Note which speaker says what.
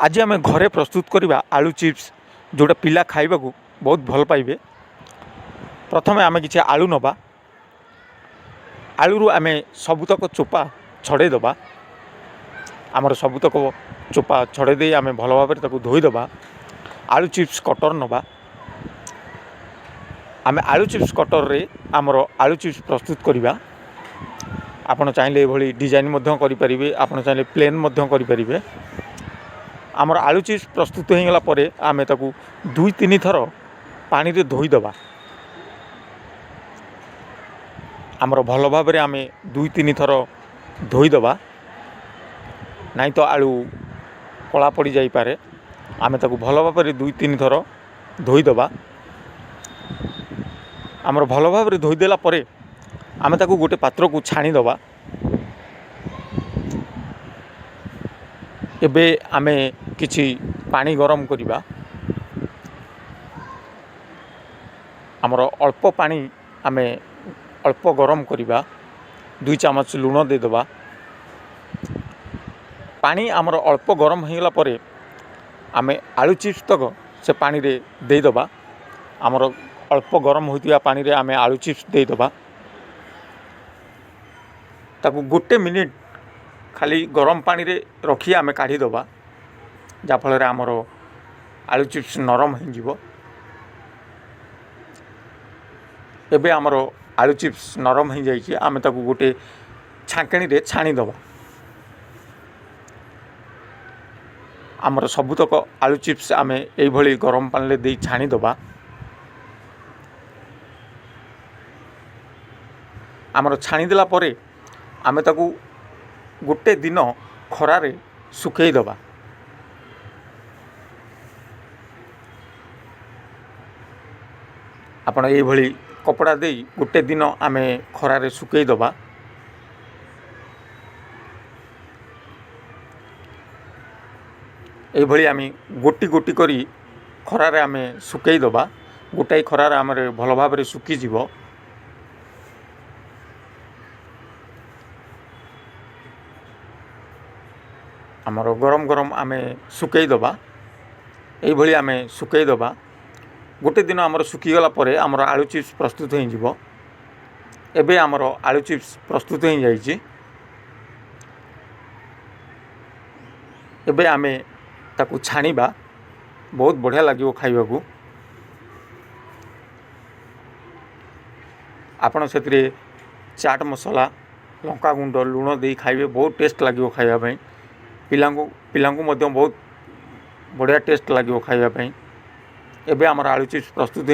Speaker 1: आज आम घरे प्रस्तुत करवा आलू चिप्स जोटा पिला खाइबा को बहुत भल पाइबे। प्रथम आम कि आलू नवा, आलू आम सबुतक चोपा छड़ेदबा। आमर सबुतक चोपा छड़े आम भल भाव धोईदबा। आलू चिप्स कटर नवा, आम आलू चिप्स कटर रे आमर आलू चिप्स प्रस्तुत करवा। आपण चाहिए ये डिजाइन करें, आप चाहिए प्लेन करें। आमर आलू चिप्स प्रस्तुत हो गला परे आमे ताकू 2-3 थर पानी रे धोईदबा। आमर भल भाव में आमे 2-3 थर धोईदबा, नहीं तो आलू कला पड़ जापे। आमे ताकू भल भाव में 2-3 थर धोईदबा। आमर भल भाव में धोईदेला परे आमे ताकू गोटे पात्र को छाणीदबा। एबे आमे किछि पानी गरम करिबा। आमर अल्प पानी आमे अल्प गरम करिबा। 2 चामच लुण देदबा। पानी आमर अल्प गरम हो गला परे आमे आलू चिप्स तक से पानी रे देदबा। आमर अल्प गरम होइतिबा पानी रे आमे आलू चिप्स देदबा। ताकू गोटे मिनिट खाली गरम पानी रे रखी आमे काढ़ीदबा, जाफल आमर आलू चिप्स नरम हो। एबे आमर आलू चिप्स नरम हो जाइए, आमे ताकू गोटे छांकणी रे छाणीदबा। आमर सबुतक आलू चिप्स आमे एई भली गरम पानी रे देई छाणीदबा। आमर छाणीदेला परे आमे ताकू गोटे दिन खरारे सुखेईदबा। आपण ये भली कपड़ा दे गोटे दिन आमे खरारे सुखेईदबा। ये भली आमे गोटी गोटी करी खरारे आमे सुखेईदबा। गोटाई खरारे आमरे भल भाव में सुखी जीवो। आमर गरम गरम आमे सुखेईदबा। ये भली आमे सुखेईदबा। गोटे दिन आमर सुखीगला परे आमर आलू चिप्स प्रस्तुत हो जिवो। एबे आमर आलू चिप्स प्रस्तुत हो जाइए। एबे आमे ताकू छाणीबा, बहुत बढ़िया लगे खाइबा को। आपण से चाट मसला, लंका गुंड, लुण दे खाइबे, बहुत टेस्ट लगे खाइबा। पिलांकु बहुत बढ़िया टेस्ट लगे खाइबा। एबे आमर आलू चिप्स प्रस्तुत